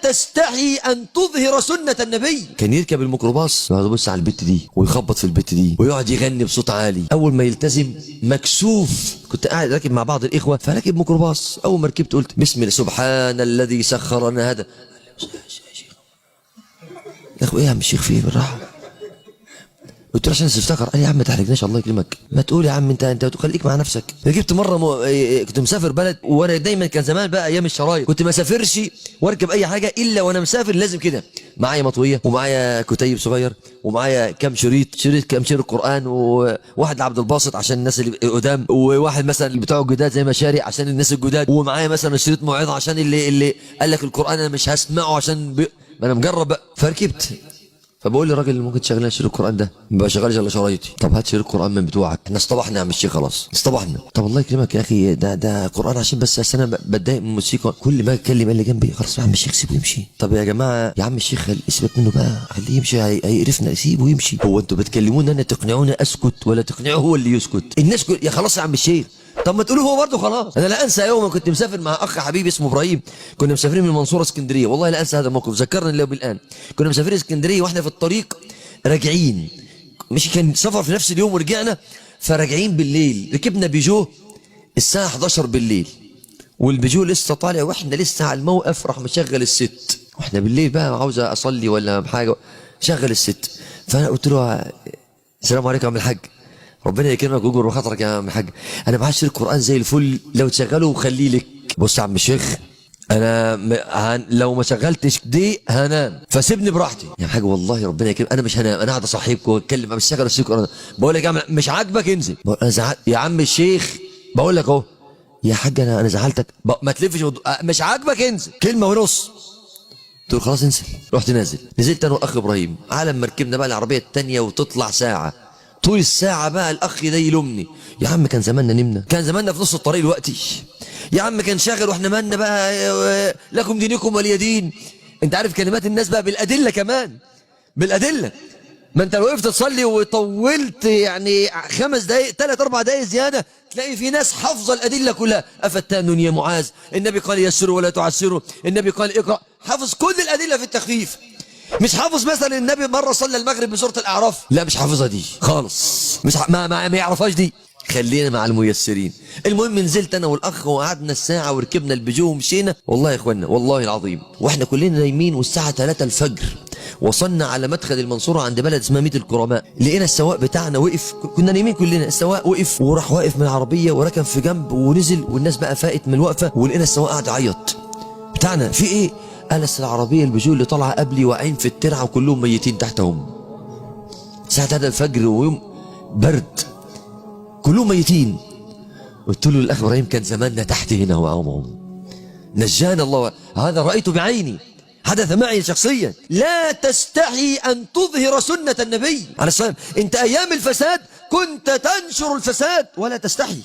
تستحي أن تظهر سنة النبي. كان يركب الميكروباص يقعد يبص على البت دي ويخبط في البت دي ويقعد يغني بصوت عالي. أول ما يلتزم مكسوف. كنت قاعد راكب مع بعض الإخوة فراكب ميكروباص، أول ما ركبت قلت بسم الله سبحان الذي سخر لنا هذا. يا أخو إيه يا عم الشيخ فيه بالراحة؟ قلت له عشان تفتكر. قال لي يا عم ما تحرجناش الله يكرمك، ما تقول يا عم انت خليك مع نفسك. ركبت مره كنت مسافر بلد، وانا دايما كان زمان بقى ايام الشرايط كنت ما اسافرش واركب اي حاجه الا وانا مسافر لازم كده معايا مطويه ومعايا كتيب صغير ومعايا كام كام شريط قران، وواحد لعبد الباسط عشان الناس اللي قدام، وواحد مثلا بتوع الجداد زي مشاري عشان الناس الجداد، ومعايا مثلا شريط موعظه عشان اللي قال لك القران انا مش هسمعه عشان ما انا مجرب بقى. فركبت فبقول للراجل اللي ممكن تشغل لنا شريط القران ده، ما بشغلش الا شرايطي. طب هات شريط القران من بتوعك، احنا اصطبحنا يا عم الشيخ خلاص اصطبحنا. طب الله يكرمك يا اخي ده قران عشان بس انا بتضايق من الموسيقى. كل ما اتكلم اللي جنبي خلاص يا عم الشيخ سيبه يمشي. طب يا جماعه يا عم الشيخ سيبك منه بقى خليه يمشي هيقرفنا سيبه يمشي. هو انتوا بتكلموني انا تقنعوني اسكت ولا تقنعوه هو اللي يسكت؟ الناس يا خلاص يا عم الشيخ طب ما تقولوا هو برضه خلاص. انا لا انسى يوم كنت مسافر مع اخ حبيبي اسمه ابراهيم، كنا مسافرين من المنصوره اسكندريه، والله لا انسى هذا الموقف ذكرني الله بالان. كنا مسافرين اسكندريه واحنا في الطريق راجعين، مش كان سفر في نفس اليوم ورجعنا، فراجعين بالليل ركبنا بيجو الساعه 11 بالليل، والبيجو لسه طالع واحنا لسه على الموقف. راح مشغل الست واحنا بالليل بقى عاوز اصلي ولا بحاجه، شغل الست. فانا قلت له السلام عليكم يا عم الحاج، ربنا يكرمك ويجبر بخاطرك يا عم الحاج، انا معايا شريط قران زي الفل لو تشغله وخليه لك. بص يا عم الشيخ انا لو ما شغلتش دي هنام فسيبني براحتي. يا حاج والله ربنا يكرمك انا مش هنام، انا قاعد اصحيبكم واتكلم مش شغل الشريط القران. بقول لك يا عم مش عاجبك انزل. انا زعلت يا عم الشيخ، بقول لك اهو يا حاج انا زعلتك ما تلفش مش عاجبك انزل كلمه ونص. قلت له خلاص انزل. رحت نازل، نزلت انا واخ ابراهيم. على ما ركبنا بقى العربيه الثانيه وتطلع ساعه، طول الساعة بقى الأخ ده يلومني. يا عم كان زماننا نمنا، كان زماننا في نص الطريق دلوقتي. يا عم كان شاغل واحنا مالنا بقى لكم دينكم ولي دين. أنت عارف كلمات الناس بقى بالأدلة كمان، بالأدلة. ما أنت لو وقفت تصلي وطولت يعني 5 دقايق 3 4 دقايق زيادة تلاقي في ناس حافظة الأدلة كلها. أفتان يا معاذ، النبي قال يسروا ولا تعسروا، النبي قال اقرأ، حافظ كل الأدلة في التخفيف. مش حافظ مثلا النبي مرة صلى المغرب بسورة الأعراف، لا مش حافظها دي خالص، مش ما يعرفهاش دي. خلينا مع الميسرين. المهم نزلت انا والاخ وقعدنا الساعه وركبنا البيجو ومشينا. والله يا اخوانا والله العظيم واحنا كلنا نايمين والساعه 3 الفجر وصلنا على مدخل المنصوره عند بلد اسمها ميت الكرماء. لقينا السواق بتاعنا وقف، كنا نايمين كلنا، السواق وقف وراح واقف من العربيه وركن في جنب ونزل، والناس بقى فاقت من الوقفه، ولقينا السواق قاعد يعيط. بتاعنا في ايه؟ قال العربيه البيجو اللي طالعه قبلي واقعين في الترعه وكلهم ميتين تحتهم. الساعه 3 الفجر ويوم برد كلهم ميتين. قلت له الاخ ابراهيم كان زماننا تحت هنا وعمهم، نجانا الله، هذا رايته بعيني، حدث معي شخصيا. لا تستحي ان تظهر سنه النبي عليه السلام. انت ايام الفساد كنت تنشر الفساد ولا تستحي.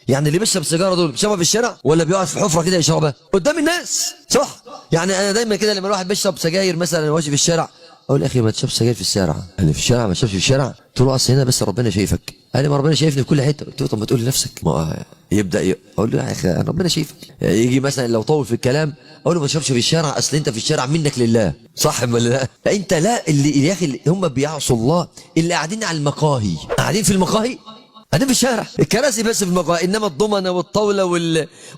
يعني اللي بيشرب سيجاره دول بيشربها في الشارع ولا بيقعد في حفره كده يشربها قدام الناس؟ صح. يعني انا دايما كده لما الواحد بيشرب سجاير مثلا ماشي في الشارع اقول يا اخي ما تشربش سجاير في الشارع، انا في الشارع ما تشربش في الشارع. قلت له اصل هنا بس ربنا شايفك. قال لي ما ربنا شايفني في كل حته. قلت له طب ما تقول لنفسك. ما يبدا اقول له يا اخي ربنا شايفك. يجي مثلا لو طول في الكلام اقول له ما تشربش في الشارع اصل انت في الشارع منك لله، صح ولا لا؟ انت لا اللي يا اخي هم بيعصوا الله اللي قاعدين على المقاهي، قاعدين في المقاهي، قاعدين في الشارع، الكراسي بس في المقاهي، انما الضمنه والطاوله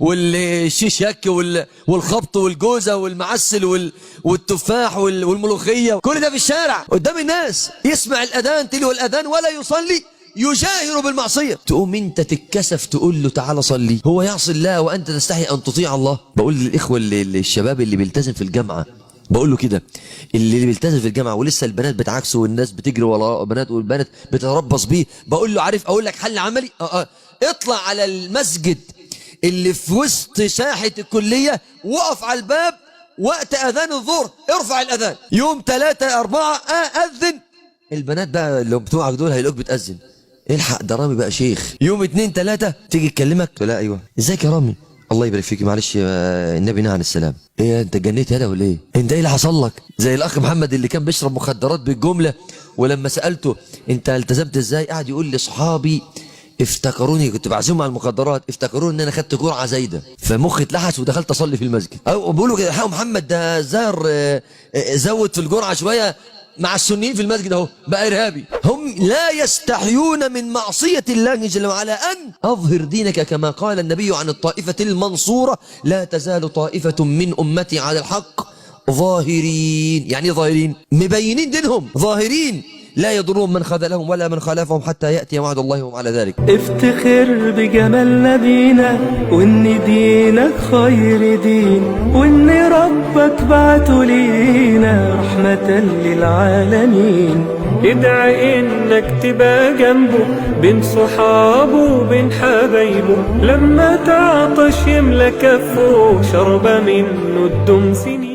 والشيشك والخبط والجوزه والمعسل والتفاح والملوخيه، كل ده في الشارع قدام الناس. يسمع الاذان تلو الاذان ولا يصلي، يجاهر بالمعصيه. تقوم انت تتكسف تقول له تعالى صلي، هو يعصي الله وانت تستحي ان تطيع الله. بقول للاخوه الشباب اللي بيلتزم في الجامعه، بقول له كده اللي بيلتزم في الجامعه ولسه البنات بتعاكسه والناس بتجري وراه بنات والبنات بتتربص بيه، بقول له عارف اقول لك حل عملي؟ اطلع على المسجد اللي في وسط ساحه الكليه، وقف على الباب وقت اذان الظهر، ارفع الاذان. يوم 3 4 اذن، البنات بقى اللي بتوعك دول هيلاقوك بتاذن، الحق ده رامي بقى شيخ. يوم 2 3 تيجي تكلمك لا ايوه ازيك يا رامي، الله يبارك فيك، معلش النبي نهى عن السلام. ايه انت جنيت هذا ولا ايه؟ انت ايه اللي حصل لك؟ زي الاخ محمد اللي كان بيشرب مخدرات بالجمله، ولما سالته انت التزمت ازاي قعد يقول لي اصحابي افتكروني كنت بعزمهم على المخدرات، افتكروني ان انا خدت جرعه زايده، فمخي اتلحس ودخلت اصلي في المسجد. او بيقولوا كده الحق محمد ده زار زود في الجرعه شويه مع السنيين في المسجد اهو بقى ارهابي. هم لا يستحيون من معصيه الله جل وعلا ان اظهر دينك، كما قال النبي عن الطائفه المنصوره: لا تزال طائفه من امتي على الحق ظاهرين. يعني ظاهرين مبينين دينهم، ظاهرين لا يضرهم من خذلهم ولا من خالفهم حتى يأتي وعد الله وهم على ذلك. افتخر بجمال نبينا، وان دينك خير دين، وان ربك بعته لينا رحمة للعالمين. ادعي انك تبقى جنبه بين صحابه وبين حبايبه، لما تعطش يملى كفه شربة منه الدم سنين.